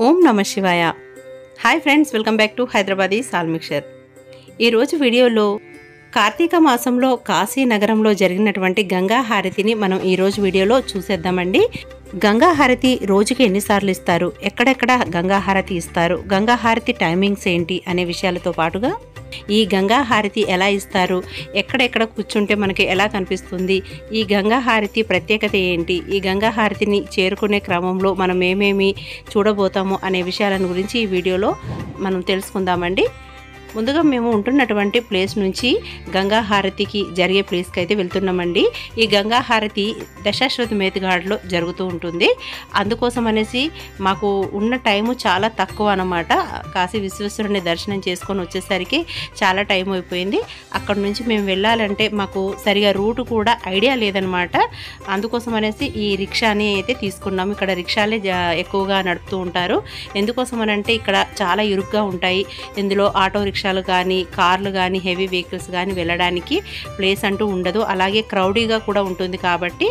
ఓం నమ శివాయ. Hi friends, welcome back to Hyderabadi సాల్ మిక్చర్. ఈరోజు వీడియోలో కార్తీక మాసంలో కాశీ నగరంలో జరిగినటువంటి గంగా హారతిని మనం ఈరోజు వీడియోలో చూసేద్దామండి. గంగా హారతి రోజుకి ఎన్నిసార్లు ఇస్తారు, ఎక్కడెక్కడ గంగా హారతి ఇస్తారు, గంగా హారతి టైమింగ్స్ ఏంటి అనే విషయాలతో పాటుగా ఈ గంగా హారతి ఎలా ఇస్తారు, ఎక్కడెక్కడ కూర్చుంటే మనకి ఎలా కనిపిస్తుంది, ఈ గంగా హారతి ప్రత్యేకత ఏంటి, ఈ గంగా హారతిని చేరుకునే క్రమంలో మనం ఏమేమి చూడబోతాము అనే విషయాలను గురించి ఈ వీడియోలో మనం తెలుసుకుందామండి. ముందుగా మేము ఉంటున్నటువంటి ప్లేస్ నుంచి గంగా హారతికి జరిగే ప్లేస్కి అయితే వెళ్తున్నామండి. ఈ గంగా హారతి దశాశ్వమేధ్ ఘాట్లో జరుగుతూ ఉంటుంది. అందుకోసం అనేసి మాకు ఉన్న టైము చాలా తక్కువ అన్నమాట. కాశీ విశ్వేశ్వరుని దర్శనం చేసుకొని వచ్చేసరికి చాలా టైం అయిపోయింది. అక్కడ నుంచి మేము వెళ్ళాలంటే మాకు సరిగా రూట్ కూడా ఐడియా లేదనమాట. అందుకోసం అనేసి ఈ రిక్షాని అయితే తీసుకున్నాము. ఇక్కడ రిక్షాలే ఎక్కువగా నడుపుతూ ఉంటారు. ఎందుకోసం అనంటే ఇక్కడ చాలా ఇరుగ్గా ఉంటాయి. ఇందులో ఆటో రిక్షాలు కానీ, కార్లు కానీ, హెవీ వెహికల్స్ కానీ వెళ్ళడానికి ప్లేస్ అంటూ ఉండదు. అలాగే క్రౌడీగా కూడా ఉంటుంది కాబట్టి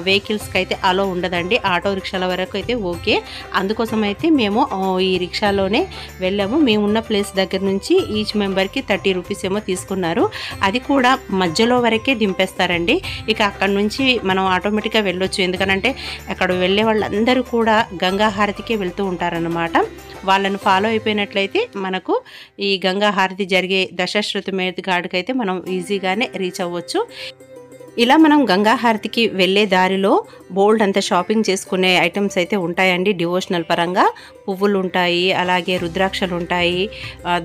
వెహికల్స్కి అయితే అలో ఉండదండి. ఆటో రిక్షాల వరకు అయితే ఓకే. అందుకోసం అయితే మేము ఈ రిక్షాలోనే వెళ్ళాము. మేము ఉన్న ప్లేస్ దగ్గర నుంచి ఈచ్ మెంబర్కి 30 రూపీస్ ఏమో తీసుకున్నారు. అది కూడా మధ్యలో వరకే దింపేస్తారండి. ఇక అక్కడ నుంచి మనం ఆటోమేటిక్గా వెళ్ళొచ్చు. ఎందుకనంటే అక్కడ వెళ్ళే వాళ్ళందరూ కూడా గంగా హారతికే వెళ్తూ ఉంటారన్నమాట. వాళ్ళను ఫాలో అయిపోయినట్లయితే మనకు ఈ గంగా హారతి జరిగే దశాశ్వమేధ్ ఘాట్కి అయితే మనం ఈజీగానే రీచ్ అవ్వచ్చు. ఇలా మనం గంగా హారతికి వెళ్ళే దారిలో బోల్డ్ అంత షాపింగ్ చేసుకునే ఐటమ్స్ అయితే ఉంటాయండి. డివోషనల్ పరంగా పువ్వులు ఉంటాయి, అలాగే రుద్రాక్షలు ఉంటాయి,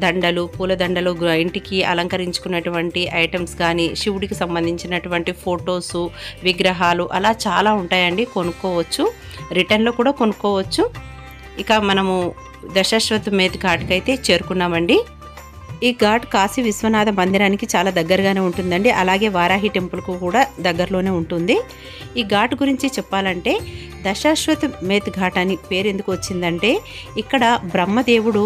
దండలు, పూల దండలు, ఇంటికి అలంకరించుకున్నటువంటి ఐటమ్స్ కానీ, శివుడికి సంబంధించినటువంటి ఫొటోసు, విగ్రహాలు అలా చాలా ఉంటాయండి. కొనుక్కోవచ్చు, రిటర్న్లో కూడా కొనుక్కోవచ్చు. ఇక మనము దశాశ్వమేధ్ ఘాట్కి అయితే చేరుకున్నామండి. ఈ ఘాట్ కాశీ విశ్వనాథ మందిరానికి చాలా దగ్గరగానే ఉంటుందండి. అలాగే వారాహి టెంపుల్కు కూడా దగ్గరలోనే ఉంటుంది. ఈ ఘాట్ గురించి చెప్పాలంటే దశాశ్వమేధ్ ఘాట్ అని పేరు ఎందుకు వచ్చిందంటే ఇక్కడ బ్రహ్మదేవుడు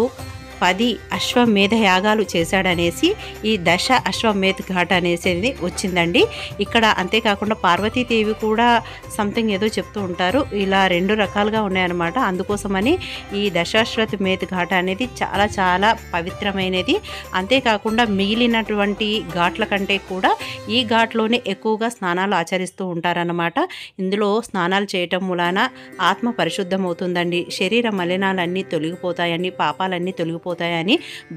10 అశ్వమేధ యాగాలు చేశాడనేసి ఈ దశ అశ్వమేధ్ ఘాట్ అనేసి వచ్చిందండి. ఇక్కడ అంతేకాకుండా పార్వతీదేవి కూడా సంథింగ్ ఏదో చెప్తూ ఉంటారు. ఇలా 2 రకాలుగా ఉన్నాయన్నమాట. అందుకోసమని ఈ దశాశ్వమేధ్ ఘాట్ అనేది చాలా చాలా పవిత్రమైనది. అంతేకాకుండా మిగిలినటువంటి ఘాట్ల కంటే కూడా ఈ ఘాట్లోనే ఎక్కువగా స్నానాలు ఆచరిస్తూ ఉంటారన్నమాట. ఇందులో స్నానాలు చేయటం మూలాన ఆత్మ పరిశుద్ధమవుతుందండి. శరీర మలినాలన్నీ తొలగిపోతాయని, పాపాలన్నీ తొలగిపోతాయని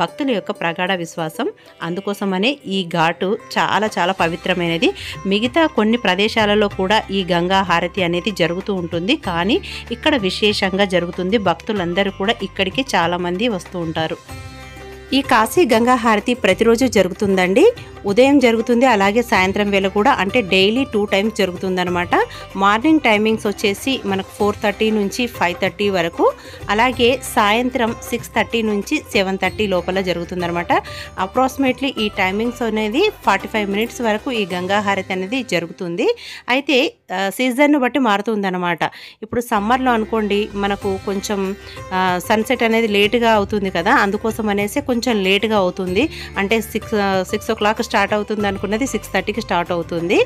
భక్తుల యొక్క ప్రగాఢ విశ్వాసం. అందుకోసమనే ఈ ఘాటు చాలా చాలా పవిత్రమైనది. మిగతా కొన్ని ప్రదేశాలలో కూడా ఈ గంగా హారతి అనేది జరుగుతూ ఉంటుంది, కానీ ఇక్కడ విశేషంగా జరుగుతుంది. భక్తులందరూ కూడా ఇక్కడికి చాలామంది వస్తూ ఉంటారు. ఈ కాశీ గంగా హారతి ప్రతిరోజు జరుగుతుందండి. ఉదయం జరుగుతుంది, అలాగే సాయంత్రం వేళ కూడా, అంటే డైలీ 2 టైమ్స్ జరుగుతుందనమాట. మార్నింగ్ టైమింగ్స్ వచ్చేసి మనకు 4:30 నుంచి 5:30 వరకు, అలాగే సాయంత్రం 6:30 నుంచి 7:30 లోపల జరుగుతుందనమాట. అప్రాక్సిమేట్లీ ఈ టైమింగ్స్ అనేది 45 మినిట్స్ వరకు ఈ గంగా హారతి అనేది జరుగుతుంది. అయితే సీజన్ను బట్టి మారుతుందన్నమాట. ఇప్పుడు సమ్మర్లో అనుకోండి మనకు కొంచెం సన్సెట్ అనేది లేటుగా అవుతుంది కదా, అందుకోసం అనేసి కొంచెం లేటుగా అవుతుంది. అంటే 6 o'clock స్టార్ట్ అవుతుంది అనుకున్నది 6:30కి స్టార్ట్ అవుతుంది.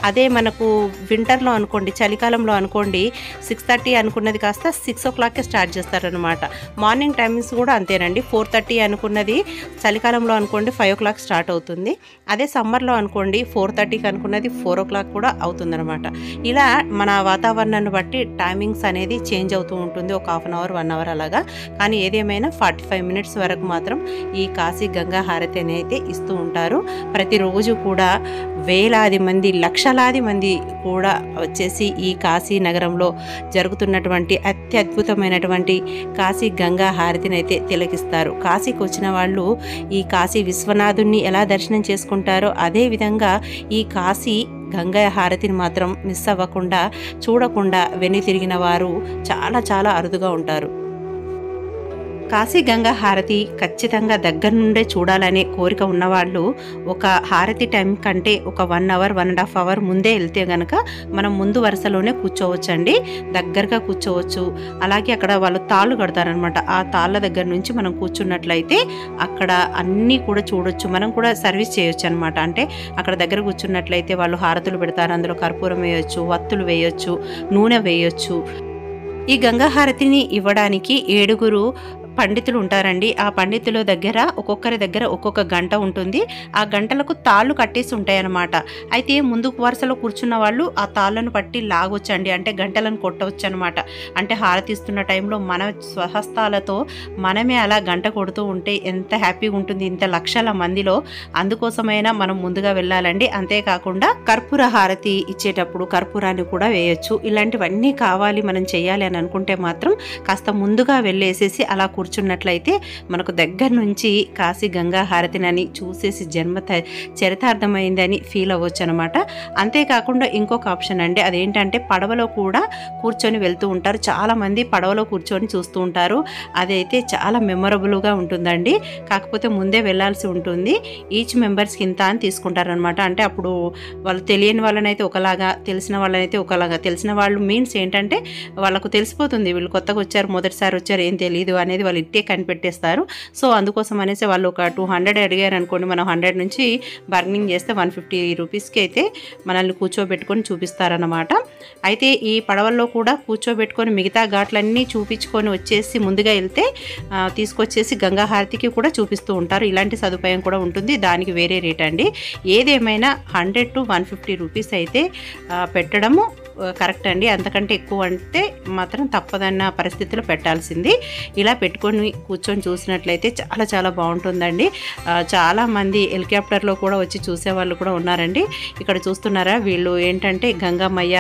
అదే మనకు వింటర్లో అనుకోండి, చలికాలంలో అనుకోండి 6:30 అనుకున్నది కాస్త 6 o'clockకే స్టార్ట్ చేస్తారనమాట. మార్నింగ్ టైమింగ్స్ కూడా అంతేనండి. 4:30 అనుకున్నది చలికాలంలో అనుకోండి 5 o'clock స్టార్ట్ అవుతుంది. అదే సమ్మర్లో అనుకోండి 4:30కి అనుకున్నది 4 o'clock కూడా అవుతుందన్నమాట. ఇలా మన వాతావరణాన్ని బట్టి టైమింగ్స్ అనేది చేంజ్ అవుతూ ఉంటుంది, ఒక 1/2 hour 1 hour అలాగా. కానీ ఏదేమైనా 45 మినిట్స్ వరకు మాత్రం ఈ కాశీ గంగా హారతి అనేది ఇస్తూ ఉంటారు. ప్రతిరోజు కూడా వేలాది మంది, లక్షలాది మంది కూడా వచ్చేసి ఈ కాశీ నగరంలో జరుగుతున్నటువంటి అత్యద్భుతమైనటువంటి కాశీ గంగా హారతిని అయితే తిలకిస్తారు. కాశీకి వచ్చిన వాళ్ళు ఈ కాశీ విశ్వనాథుని ఎలా దర్శనం చేసుకుంటారో అదేవిధంగా ఈ కాశీ గంగా హారతిని మాత్రం మిస్ అవ్వకుండా, చూడకుండా వెనుతిరిగిన వారు చాలా చాలా అరుదుగా ఉంటారు. కాశీ గంగా హారతి ఖచ్చితంగా దగ్గర నుండే చూడాలనే కోరిక ఉన్నవాళ్ళు ఒక హారతి టైం కంటే ఒక 1 hour 1.5 hour ముందే వెళ్తే కనుక మనం ముందు వరుసలోనే కూర్చోవచ్చండి. దగ్గరగా కూర్చోవచ్చు. అలాగే అక్కడ వాళ్ళు తాళ్ళు కడతారనమాట. ఆ తాళ్ళ దగ్గర నుంచి మనం కూర్చున్నట్లయితే అక్కడ అన్నీ కూడా చూడొచ్చు. మనం కూడా సర్వీస్ చేయొచ్చు అనమాట. అంటే అక్కడ దగ్గర కూర్చున్నట్లయితే వాళ్ళు హారతులు పెడతారు. అందులో కర్పూరం వేయొచ్చు, వత్తులు వేయొచ్చు, నూనె వేయొచ్చు. ఈ గంగా హారతిని ఇవ్వడానికి 7 పండితులు ఉంటారండి. ఆ పండితుల దగ్గర ఒక్కొక్కరి దగ్గర ఒక్కొక్క గంట ఉంటుంది. ఆ గంటలకు తాళ్ళు కట్టేసి ఉంటాయన్నమాట. అయితే ముందు వరుసలో కూర్చున్న వాళ్ళు ఆ తాళ్ళను పట్టి లాగొచ్చండి, అంటే గంటలను కొట్టవచ్చు అనమాట. అంటే హారతి ఇస్తున్న టైంలో మన స్వహస్తాలతో మనమే అలా గంట కొడుతూ ఉంటే ఎంత హ్యాపీగా ఉంటుంది ఇంత లక్షల మందిలో. అందుకోసమైనా మనం ముందుగా వెళ్ళాలండి. అంతేకాకుండా కర్పూర హారతి ఇచ్చేటప్పుడు కర్పూరాన్ని కూడా వేయచ్చు. ఇలాంటివన్నీ కావాలి మనం చేయాలి అని అనుకుంటే మాత్రం కాస్త ముందుగా వెళ్ళేసేసి అలా కూర్చున్నట్లయితే మనకు దగ్గర నుంచి కాశీ గంగా హారతిని చూసేసి జన్మ చరితార్థమైందని ఫీల్ అవ్వచ్చు అనమాట. అంతేకాకుండా ఇంకొక ఆప్షన్ అండి, అదేంటంటే పడవలో కూడా కూర్చొని వెళ్తూ ఉంటారు. చాలామంది పడవలో కూర్చొని చూస్తూ ఉంటారు. అదైతే చాలా మెమొరబుల్గా ఉంటుందండి. కాకపోతే ముందే వెళ్ళాల్సి ఉంటుంది. ఈచ్ మెంబర్స్కి ఇంత అని తీసుకుంటారనమాట. అంటే అప్పుడు వాళ్ళు తెలియని వాళ్ళనైతే ఒకలాగా, తెలిసిన వాళ్ళనైతే ఒకలాగా. తెలిసిన వాళ్ళు మీన్స్ ఏంటంటే వాళ్ళకు తెలిసిపోతుంది వీళ్ళు కొత్తగా వచ్చారు, మొదటిసారి వచ్చారు, ఏం తెలియదు అనేది వాళ్ళు ఇట్టే కనిపెట్టేస్తారు. సో అందుకోసం అనేసి వాళ్ళు ఒక 200 అడిగారు అనుకోండి, మనం 100 నుంచి బార్గెనింగ్ చేస్తే 150 రూపీస్కి అయితే మనల్ని కూర్చోబెట్టుకొని చూపిస్తారన్నమాట. అయితే ఈ పడవల్లో కూడా కూర్చోబెట్టుకొని మిగతా ఘాట్లన్నీ చూపించుకొని వచ్చేసి ముందుగా వెళ్తే తీసుకొచ్చేసి గంగా హారతికి కూడా చూపిస్తూ ఉంటారు. ఇలాంటి సదుపాయం కూడా ఉంటుంది. దానికి వేరే రేట్ అండి. ఏదేమైనా 100 to 150 రూపీస్ అయితే పెట్టడము కరెక్ట్ అండి. అంతకంటే ఎక్కువ అంటే మాత్రం తప్పదన్న పరిస్థితిలో పెట్టాల్సింది. ఇలా పెట్టుకొని కూర్చొని చూసినట్లయితే చాలా చాలా బాగుంటుందండి. చాలామంది హెలికాప్టర్లో కూడా వచ్చి చూసేవాళ్ళు కూడా ఉన్నారండి. ఇక్కడ చూస్తున్నారా, వీళ్ళు ఏంటంటే గంగమ్మయ్య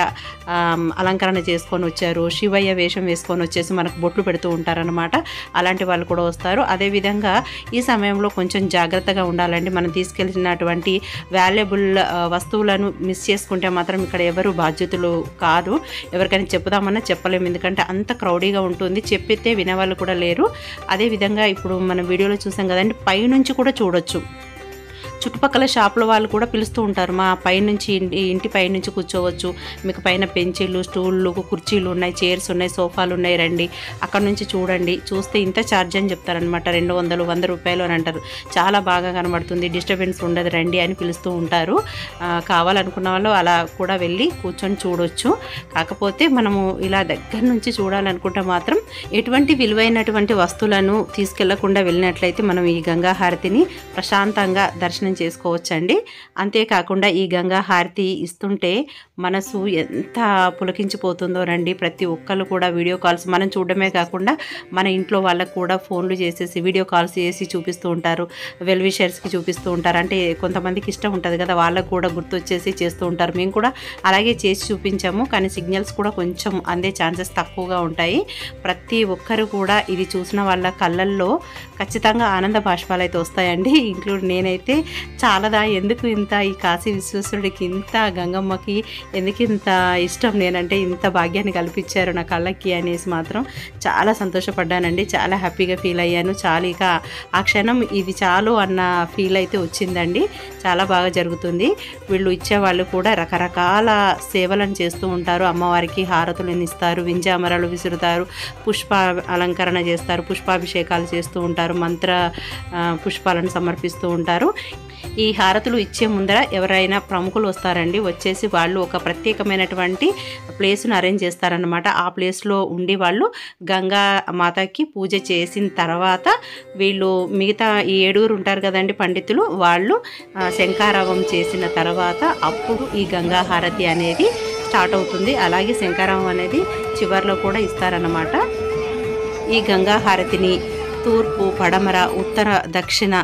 అలంకరణ చేసుకొని వచ్చారు, శివయ్య వేషం వేసుకొని వచ్చేసి మనకు బొట్లు పెడుతూ ఉంటారనమాట. అలాంటి వాళ్ళు కూడా వస్తారు. అదేవిధంగా ఈ సమయంలో కొంచెం జాగ్రత్తగా ఉండాలండి. మనం తీసుకెళ్ళినటువంటి వాల్యుబుల్ వస్తువులను మిస్ చేసుకుంటే మాత్రం ఇక్కడ ఎవరు బాధ్యతలు కాదు. ఎవరికైనా చెప్పుదామన్నా చెప్పలేము, ఎందుకంటే అంత క్రౌడీగా ఉంటుంది. చెప్పితే వినేవాళ్ళు కూడా లేరు. అదేవిధంగా ఇప్పుడు మనం వీడియోలో చూసాం కదండి, పైనుంచి కూడా చూడొచ్చు. చుట్టుపక్కల షాపుల వాళ్ళు కూడా పిలుస్తూ ఉంటారు, మా పైనుంచి ఇంటి పైనుంచి కూర్చోవచ్చు, మీకు పైన బెంచీలు, స్టూళ్ళు, కుర్చీలు ఉన్నాయి, చైర్స్ ఉన్నాయి, సోఫాలు ఉన్నాయి, రండి అక్కడ నుంచి చూడండి, చూస్తే ఇంత ఛార్జ్ అని చెప్తారనమాట. 200, 100 రూపాయలు అని అంటారు. చాలా బాగా కనబడుతుంది, డిస్టర్బెన్స్ ఉండదు, రండి అని పిలుస్తూ ఉంటారు. కావాలనుకున్న వాళ్ళు అలా కూడా వెళ్ళి కూర్చొని చూడొచ్చు. కాకపోతే మనము ఇలా దగ్గర నుంచి చూడాలనుకుంటే మాత్రం ఎటువంటి విలువైనటువంటి వస్తువులను తీసుకెళ్లకుండా వెళ్ళినట్లయితే మనం ఈ గంగా హారతిని ప్రశాంతంగా దర్శనం చేసుకోవచ్చండి. అంతేకాకుండా ఈ గంగా హారతి ఇస్తుంటే మనసు ఎంత పులకించిపోతుందో రండి. ప్రతి ఒక్కళ్ళు కూడా వీడియో కాల్స్ మనం చూడడమే కాకుండా మన ఇంట్లో వాళ్ళకు కూడా ఫోన్లు చేసేసి వీడియో కాల్స్ చేసి చూపిస్తూ ఉంటారు, వెల్ విషర్స్కి చూపిస్తూ ఉంటారు. అంటే కొంతమందికి ఇష్టం ఉంటుంది కదా, వాళ్ళకు కూడా గుర్తొచ్చేసి చేస్తూ ఉంటారు. మేము కూడా అలాగే చేసి చూపించాము, కానీ సిగ్నల్స్ కూడా కొంచెం అందే ఛాన్సెస్ తక్కువగా ఉంటాయి. ప్రతి ఒక్కరు కూడా ఇది చూసిన వాళ్ళ కళ్ళల్లో ఖచ్చితంగా ఆనంద బాష్పాలు అయితే వస్తాయండి. ఇంక్లూడ్ నేనైతే చాలాదా, ఎందుకు ఇంత ఈ కాశీ విశ్వేశ్వరుడికి, ఇంత గంగమ్మకి ఎందుకు ఇంత ఇష్టం, నేనంటే ఇంత భాగ్యాన్ని కల్పించారు నా కళ్ళకి అనేసి మాత్రం చాలా సంతోషపడ్డానండి. చాలా హ్యాపీగా ఫీల్ అయ్యాను. చాలా ఇక ఆ క్షణం ఇది చాలు అన్న ఫీల్ అయితే వచ్చిందండి. చాలా బాగా జరుగుతుంది. వీళ్ళు ఇచ్చేవాళ్ళు కూడా రకరకాల సేవలను చేస్తూ ఉంటారు. అమ్మవారికి హారతులను ఇస్తారు, వింజామరాలు విసురుతారు, పుష్ప అలంకరణ చేస్తారు, పుష్పాభిషేకాలు చేస్తూ ఉంటారు, మంత్ర పుష్పాలను సమర్పిస్తూ ఉంటారు. ఈ హారతులు ఇచ్చే ముందర ఎవరైనా ప్రముఖులు వస్తారండి, వచ్చేసి వాళ్ళు ఒక ప్రత్యేకమైనటువంటి ప్లేస్ను అరేంజ్ చేస్తారనమాట. ఆ ప్లేస్లో ఉండి వాళ్ళు గంగా మాతకి పూజ చేసిన తర్వాత వీళ్ళు మిగతా ఈ 7 ఉంటారు కదండి పండితులు, వాళ్ళు శంఖారావం చేసిన తర్వాత అప్పుడు ఈ గంగా హారతి అనేది స్టార్ట్ అవుతుంది. అలాగే శంఖారావం అనేది చివర్లో కూడా ఇస్తారన్నమాట. ఈ గంగా హారతిని తూర్పు, పడమర, ఉత్తర, దక్షిణ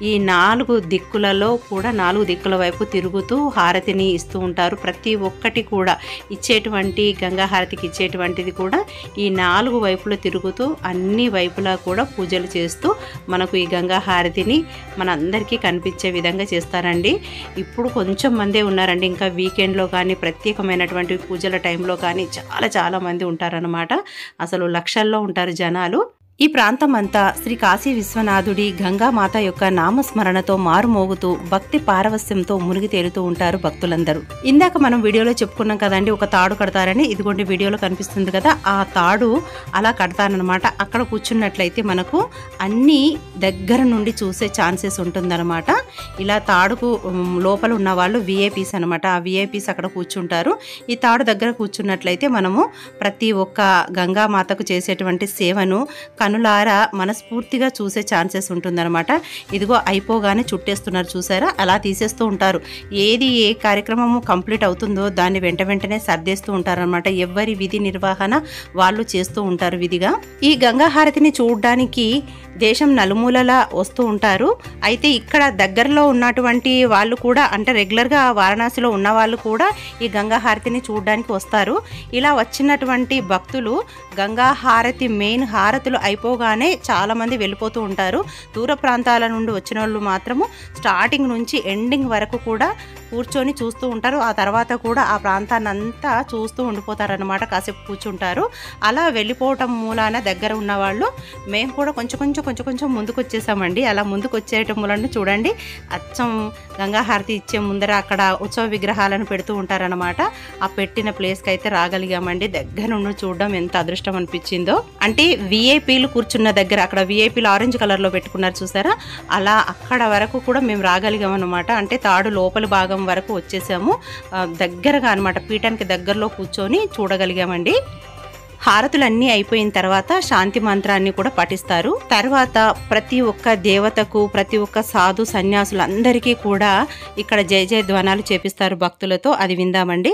ఈ 4 దిక్కులలో కూడా 4 దిక్కుల వైపు తిరుగుతూ హారతిని ఇస్తూ ఉంటారు. ప్రతి ఒక్కటి కూడా ఇచ్చేటువంటి గంగా హారతికి ఇచ్చేటువంటిది కూడా ఈ 4 వైపులా తిరుగుతూ అన్ని వైపులా కూడా పూజలు చేస్తూ మనకు ఈ గంగా హారతిని మనందరికీ కనిపించే విధంగా చేస్తారండి. ఇప్పుడు కొంచెం మందే ఉన్నారండి, ఇంకా వీకెండ్లో కానీ ప్రత్యేకమైనటువంటి పూజల టైంలో కానీ చాలా మంది ఉంటారనమాట. అసలు లక్షల్లో ఉంటారు జనాలు. ఈ ప్రాంతం అంతా శ్రీ కాశీ విశ్వనాథుడి గంగామాత యొక్క నామస్మరణతో మారుమోగుతూ భక్తి పారవస్యంతో మునిగి తేలుతూ ఉంటారు భక్తులందరూ. ఇందాక మనం వీడియోలో చెప్పుకున్నాం కదండి, ఒక తాడు కడతారని. ఇదిగోండి వీడియోలో కనిపిస్తుంది కదా, ఆ తాడు అలా కడతారనమాట. అక్కడ కూర్చున్నట్లయితే మనకు అన్ని దగ్గర నుండి చూసే ఛాన్సెస్ ఉంటుందన్నమాట. ఇలా తాడుకు లోపల ఉన్న వాళ్ళు విఐపీస్ అనమాట. ఆ విఐపీస్ అక్కడ కూర్చుంటారు. ఈ తాడు దగ్గర కూర్చున్నట్లయితే మనము ప్రతి ఒక్క గంగామాతకు చేసేటువంటి సేవను కనులారా మనస్ఫూర్తిగా చూసే ఛాన్సెస్ ఉంటుందన్నమాట. ఇదిగో అయిపోగానే చుట్టేస్తున్నారు చూసారా, అలా తీసేస్తూ ఉంటారు. ఏది ఏ కార్యక్రమము కంప్లీట్ అవుతుందో దాన్ని వెంటనే సర్దేస్తూ ఉంటారనమాట. ఎవరి విధి నిర్వహణ వాళ్ళు చేస్తూ ఉంటారు విధిగా. ఈ గంగా హారతిని చూడడానికి దేశం నలుమూలలా వస్తూ ఉంటారు. అయితే ఇక్కడ దగ్గరలో ఉన్నటువంటి వాళ్ళు కూడా, అంటే రెగ్యులర్గా వారణాసిలో ఉన్న వాళ్ళు కూడా ఈ గంగా హారతిని చూడడానికి వస్తారు. ఇలా వచ్చినటువంటి భక్తులు గంగా హారతి మెయిన్ హారతులు అయిపోగానే చాలామంది వెళ్ళిపోతూ ఉంటారు. దూర ప్రాంతాల నుండి వచ్చిన వాళ్ళు మాత్రము స్టార్టింగ్ నుంచి ఎండింగ్ వరకు కూడా కూర్చొని చూస్తూ ఉంటారు. ఆ తర్వాత కూడా ఆ ప్రాంతాన్ని అంతా చూస్తూ ఉండిపోతారనమాట. కాసేపు కూర్చుంటారు. అలా వెళ్ళిపోవటం మూలాన దగ్గర ఉన్న వాళ్ళు మేము కూడా కొంచెం ముందుకు వచ్చేసామండి. అలా ముందుకు వచ్చేయటం మూలన చూడండి, అచ్చం గంగా హారతి ఇచ్చే ముందర అక్కడ ఉత్సవ విగ్రహాలను పెడుతూ ఉంటారనమాట. ఆ పెట్టిన ప్లేస్కి అయితే రాగలిగామండి. దగ్గర నుండి చూడడం ఎంత అదృష్టం అనిపించిందో. అంటే విఐపీలు కూర్చున్న దగ్గర, అక్కడ విఐపీలు ఆరెంజ్ కలర్లో పెట్టుకున్నారు చూసారా, అలా అక్కడ వరకు కూడా మేము రాగలిగాం అనమాట. అంటే తాడు లోపలి భాగం వరకు వచ్చేసాము. దగ్గరగా అనమాట, పీఠానికి దగ్గరలో కూర్చొని చూడగలిగామండి. హారతులన్నీ అయిపోయిన తర్వాత శాంతి మంత్రాన్ని కూడా పఠిస్తారు. తర్వాత ప్రతి ఒక్క దేవతకు, ప్రతి ఒక్క సాధు సన్యాసులందరికీ కూడా ఇక్కడ జయ జయ ధ్వానాలు చేపిస్తారు భక్తులతో. అది విందామండి.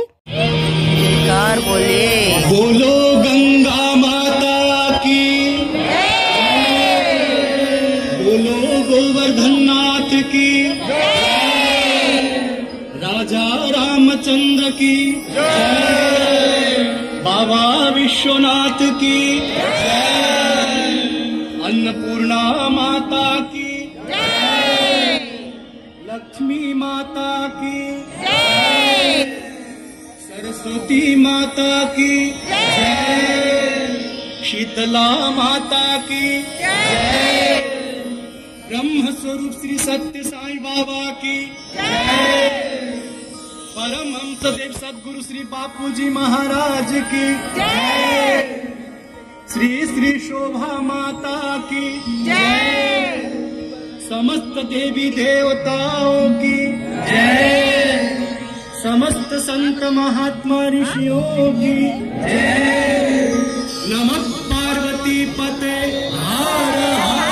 बोलो गंगा माता की, बोलो गोवर्धन नाथ की, राजा रामचंद्र की, बाबा विश्वनाथ की, अन्नपूर्णा माता की, लक्ष्मी माता की, सरस्वती माता की जय, शीतला माता की जय, ब्रह्म स्वरूप श्री सत्य साईं बाबा की जय, परमहंस देव सद्गुरु श्री बापूजी महाराज की जय, श्री श्री शोभा माता की जय, समस्त देवी देवताओं की जय, समस्त संत महात्मा ऋषियों की जय, नमः पार्वती पते हर हर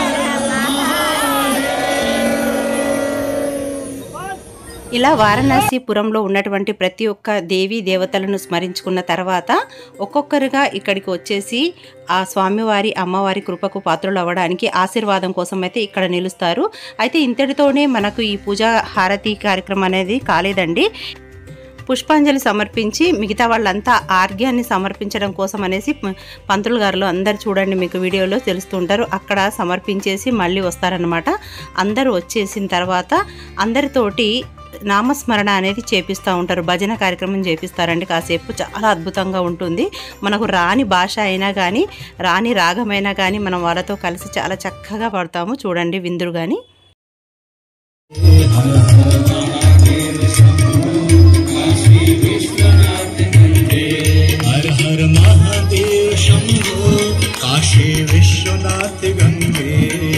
ఇలా వారణాసిపురంలో ఉన్నటువంటి ప్రతి ఒక్క దేవీ దేవతలను స్మరించుకున్న తర్వాత ఒక్కొక్కరుగా ఇక్కడికి వచ్చేసి ఆ స్వామివారి అమ్మవారి కృపకు పాత్రలు అవ్వడానికి ఆశీర్వాదం కోసం అయితే ఇక్కడ నిలుస్తారు. అయితే ఇంతటితోనే మనకు ఈ పూజా హారతి కార్యక్రమం అనేది కాలేదండి. పుష్పాంజలి సమర్పించి మిగతా వాళ్ళంతా ఆర్ఘ్యాన్ని సమర్పించడం కోసం అనేసి పంతులు గారులు అందరు చూడండి, మీకు వీడియోలో తెలుస్తుంటారు, అక్కడ సమర్పించేసి మళ్ళీ వస్తారనమాట. అందరూ వచ్చేసిన తర్వాత అందరితోటి నామస్మరణ అనేది చేపిస్తూ ఉంటారు. భజన కార్యక్రమం చేపిస్తారండి కాసేపు. చాలా అద్భుతంగా ఉంటుంది. మనకు రాని భాష అయినా కానీ, రాని రాగమైనా కానీ మనం వాళ్ళతో కలిసి చాలా చక్కగా పాడతాము. చూడండి విందురు కానీ. हर हर महादेव शंभो काशी विश्वनाथ गंगे,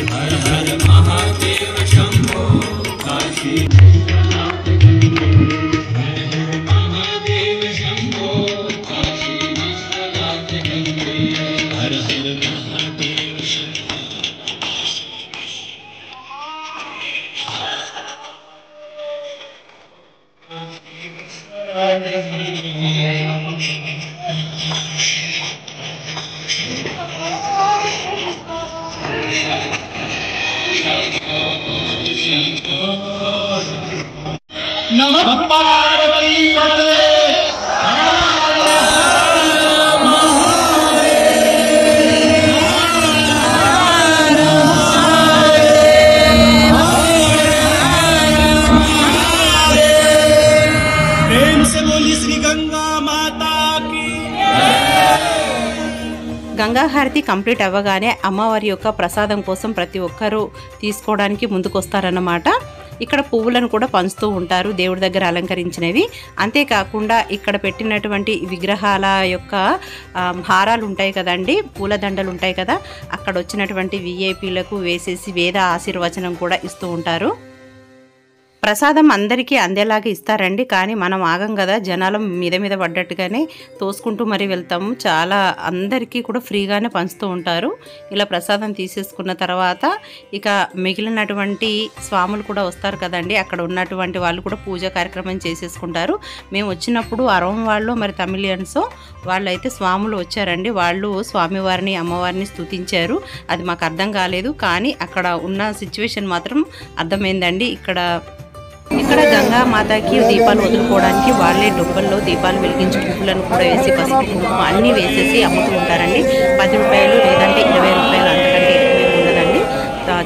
हर हर महादेव शंभो काशी विश्वनाथ गंगे, हर हर महादेव शंभो काशी विश्वनाथ गंगे, हर हर महादेव शंभो नमः पार्वती पते प्रेम से बोली श्री गंगा माता की గంగాహారతి కంప్లీట్ అవ్వగానే అమ్మవారి యొక్క ప్రసాదం కోసం ప్రతి ఒక్కరూ తీసుకోవడానికి ముందుకొస్తారన్నమాట. ఇక్కడ పువ్వులను కూడా పంచుతూ ఉంటారు దేవుడి దగ్గర అలంకరించినవి. అంతేకాకుండా ఇక్కడ పెట్టినటువంటి విగ్రహాల యొక్క హారాలు ఉంటాయి కదండి, పూలదండలు ఉంటాయి కదా, అక్కడ వచ్చినటువంటి విఐపీలకు వేసేసి వేద ఆశీర్వచనం కూడా ఇస్తూ ఉంటారు. ప్రసాదం అందరికీ అందేలాగా ఇస్తారండి, కానీ మనం ఆగం కదా, జనాల మీద పడ్డట్టుగానే తోసుకుంటూ మరీ వెళ్తాము. చాలా అందరికీ కూడా ఫ్రీగానే పంచుతూ ఉంటారు. ఇలా ప్రసాదం తీసేసుకున్న తర్వాత ఇక మిగిలినటువంటి స్వాములు కూడా వస్తారు కదండి, అక్కడ ఉన్నటువంటి వాళ్ళు కూడా పూజ కార్యక్రమం చేసేసుకుంటారు. మేము వచ్చినప్పుడు అరవం వాళ్ళు మరి తమిళియన్స్ వాళ్ళైతే స్వాములు వచ్చారండి, వాళ్ళు స్వామివారిని అమ్మవారిని స్తుతించారు. అది మాకు అర్థం కాలేదు, కానీ అక్కడ ఉన్న సిచ్యువేషన్ మాత్రం అర్థమైందండి. ఇక్కడ గంగా మాతకి దీపాలు వదులుకోవడానికి వాళ్ళే డొబ్బల్లో దీపాలు వెలిగించి పువ్వులను కూడా వేసి పసుపు కుంకుమ అన్నీ వేసేసి అమ్ముతూ ఉంటారండి. 10 రూపాయలు లేదంటే 20 రూపాయలు, అంతకంటే ఎక్కువ ఉండదండి,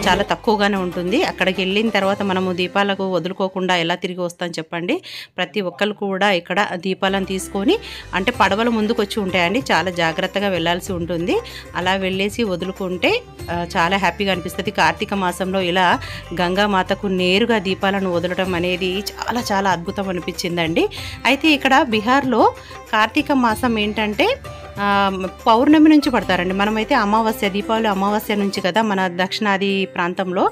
చాలా తక్కువగానే ఉంటుంది. అక్కడికి వెళ్ళిన తర్వాత మనము దీపాలకు వదులుకోకుండా ఎలా తిరిగి వస్తాం చెప్పండి. ప్రతి ఒక్కరు కూడా ఇక్కడ దీపాలను తీసుకొని, అంటే పడవలు ముందుకు వచ్చి ఉంటాయండి, చాలా జాగ్రత్తగా వెళ్ళాల్సి ఉంటుంది. అలా వెళ్ళేసి వదులుకుంటే చాలా హ్యాపీగా అనిపిస్తుంది. కార్తీక మాసంలో ఇలా గంగామాతకు నేరుగా దీపాలను వదలడం అనేది చాలా చాలా అద్భుతం అనిపించిందండి. అయితే ఇక్కడ బీహార్లో కార్తీక మాసం ఏంటంటే పౌర్ణమి నుంచి పడతారండి. మనమైతే అమావాస్య, దీపావళి అమావాస్య నుంచి కదా, మన దక్షిణాది ప్రాంతంలో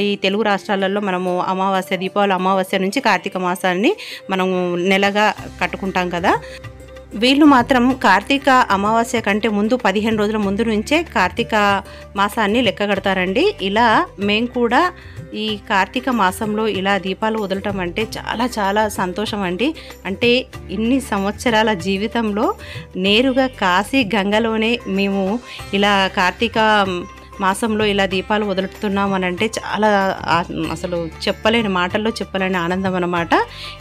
ఈ తెలుగు రాష్ట్రాలలో మనము అమావాస్య, దీపావళి అమావాస్య నుంచి కార్తీక మాసాన్ని మనము నెలగా కట్టుకుంటాం కదా. వీళ్ళు మాత్రం కార్తీక అమావాస్య కంటే ముందు 15 రోజుల ముందు నుంచే కార్తీక మాసాన్ని లెక్క కడతారండి. ఇలా మేము కూడా ఈ కార్తీక మాసంలో ఇలా దీపాలు వదలటం అంటే చాలా చాలా సంతోషం అండి. అంటే ఇన్ని సంవత్సరాల జీవితంలో నేరుగా కాశీ గంగలోనే మేము ఇలా కార్తీక మాసంలో ఇలా దీపాలు వదులుతున్నాం అని అంటే చాలా అసలు చెప్పలేని మాటల్లో చెప్పలేని ఆనందం అన్నమాట.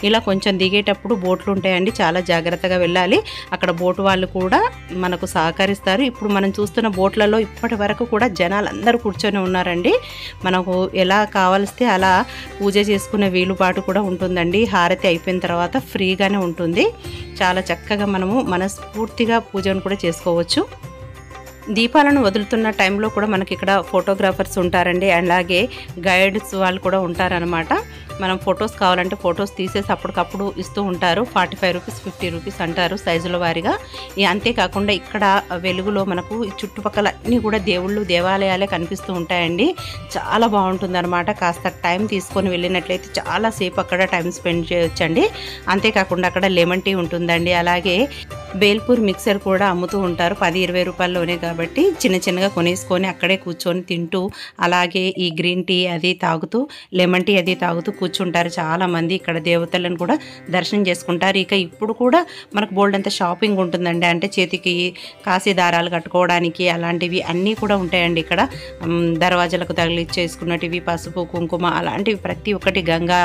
ఇలా కొంచెం దిగేటప్పుడు బోట్లు ఉంటాయండి, చాలా జాగ్రత్తగా వెళ్ళాలి. అక్కడ బోటు వాళ్ళు కూడా మనకు సహకరిస్తారు. ఇప్పుడు మనం చూస్తున్న బోట్లలో ఇప్పటి వరకు కూడా జనాలు అందరూ కూర్చొని ఉన్నారండి. మనకు ఎలా కావలిస్తే అలా పూజ చేసుకునే వీలుబాటు కూడా ఉంటుందండి. హారతి అయిపోయిన తర్వాత ఫ్రీగానే ఉంటుంది. చాలా చక్కగా మనము మనస్ఫూర్తిగా పూజను కూడా చేసుకోవచ్చు. దీపాలను వదులుతున్న టైంలో కూడా మనకి ఇక్కడ ఫోటోగ్రాఫర్స్ ఉంటారండి, అలాగే గైడ్స్ వాళ్ళు కూడా ఉంటారనమాట. మనం ఫొటోస్ కావాలంటే ఫొటోస్ తీసేసి అప్పటికప్పుడు ఇస్తూ ఉంటారు. 45 రూపీస్ 50 రూపీస్ అంటారు సైజుల వారీగా. అంతేకాకుండా ఇక్కడ వెలుగులో మనకు చుట్టుపక్కల అన్నీ కూడా దేవాలయాలే కనిపిస్తూ ఉంటాయండి. చాలా బాగుంటుంది అనమాట. కాస్త టైం తీసుకొని వెళ్ళినట్లయితే చాలాసేపు అక్కడ టైం స్పెండ్ చేయొచ్చండి. అంతేకాకుండా అక్కడ లెమన్ టీ ఉంటుందండి, అలాగే బేల్పూర్ మిక్సర్ కూడా అమ్ముతూ ఉంటారు. 10-20 రూపాయల్లోనే కాబట్టి చిన్నగా కొనేసుకొని అక్కడే కూర్చొని తింటూ, అలాగే ఈ గ్రీన్ టీ అది తాగుతూ, లెమన్ టీ అది తాగుతూ కూర్చుంటారు చాలామంది. ఇక్కడ దేవతలను కూడా దర్శనం చేసుకుంటారు. ఇప్పుడు కూడా మనకు బోల్డ్ అంత షాపింగ్ ఉంటుందండి, అంటే చేతికి కాశీ దారాలు కట్టుకోవడానికి అలాంటివి అన్నీ కూడా ఉంటాయండి. ఇక్కడ దర్వాజాలకు తగిలిచ్చేసుకున్నటివి పసుపు కుంకుమ అలాంటివి ప్రతి ఒక్కటి గంగా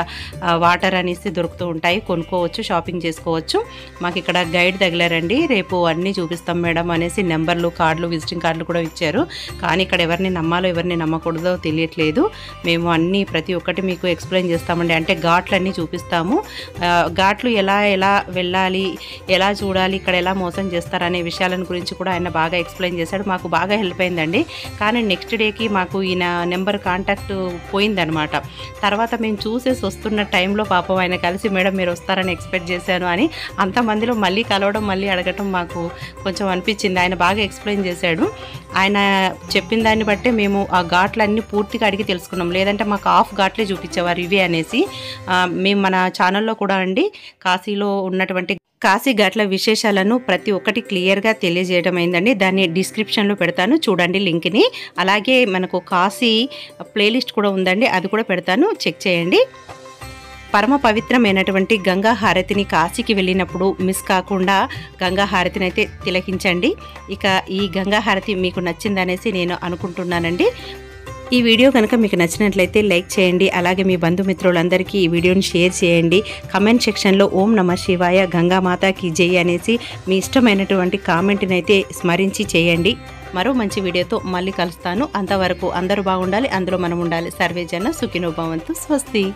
వాటర్ అనేసి దొరుకుతూ ఉంటాయి, కొనుక్కోవచ్చు, షాపింగ్ చేసుకోవచ్చు. మాకు ఇక్కడ గైడ్ తగిలారండి, రేపు అన్నీ చూపిస్తాం మేడం అనేసి నెంబర్లు, కార్డులు, విజిటింగ్ కార్డులు కూడా ఇచ్చారు. కానీ ఇక్కడ ఎవరిని నమ్మాలో ఎవరిని నమ్మకూడదో తెలియట్లేదు. మేము అన్నీ ప్రతి ఒక్కటి మీకు ఎక్స్ప్లెయిన్ చేస్తామండి, అంటే ఘాట్లన్నీ చూపిస్తాము. ఘాట్లు ఎలా వెళ్ళాలి, ఎలా చూడాలి, ఇక్కడ ఎలా మోసం చేస్తారనే విషయాలను గురించి కూడా ఆయన బాగా ఎక్స్ప్లెయిన్ చేశాడు. మాకు బాగా హెల్ప్ అయిందండి. కానీ నెక్స్ట్ డేకి మాకు ఈయన నెంబర్ కాంటాక్ట్ పోయిందనమాట. తర్వాత మేము చూసేసి వస్తున్న టైంలో పాపం ఆయన కలిసి మేడం మీరు వస్తారని ఎక్స్పెక్ట్ చేశాను అని అంతమందిలో మళ్ళీ కలవడం, మళ్ళీ అడగటం మాకు కొంచెం అనిపించింది. ఆయన బాగా ఎక్స్ప్లెయిన్ చేశాడు. ఆయన చెప్పిన దాన్ని బట్టే మేము ఆ ఘాట్లన్నీ పూర్తిగా అడిగి తెలుసుకున్నాం. లేదంటే మాకు హాఫ్ ఘాట్లే చూపించేవారు ఇవే అనేసి. మేము మన ఛానల్లో కూడా అండి కాశీలో ఉన్నటువంటి కాశీ ఘాట్ల విశేషాలను ప్రతి ఒక్కటి క్లియర్గా తెలియజేయడం అయిందండి. దాన్ని డిస్క్రిప్షన్లో పెడతాను, చూడండి లింక్ని. అలాగే మనకు కాశీ ప్లేలిస్ట్ కూడా ఉందండి, అది కూడా పెడతాను, చెక్ చేయండి. పరమ పవిత్రమైనటువంటి గంగా హారతిని కాశీకి వెళ్ళినప్పుడు మిస్ కాకుండా గంగా హారతిని అయితే తిలకించండి. ఇక ఈ గంగా హారతి మీకు నచ్చిందనేసి నేను అనుకుంటున్నానండి. ఈ వీడియో కనుక మీకు నచ్చినట్లయితే లైక్ చేయండి, అలాగే మీ బంధుమిత్రులందరికీ ఈ వీడియోని షేర్ చేయండి. కమెంట్ సెక్షన్లో ఓం నమ శివాయ గంగామాతకి జై అనేసి మీ ఇష్టమైనటువంటి కామెంట్ని అయితే స్మరించి చేయండి. మరో మంచి వీడియోతో మళ్ళీ కలుస్తాను. అంతవరకు అందరూ బాగుండాలి, అందులో మనం ఉండాలి. సర్వే జన సుఖినో భవంతు. స్వస్తి.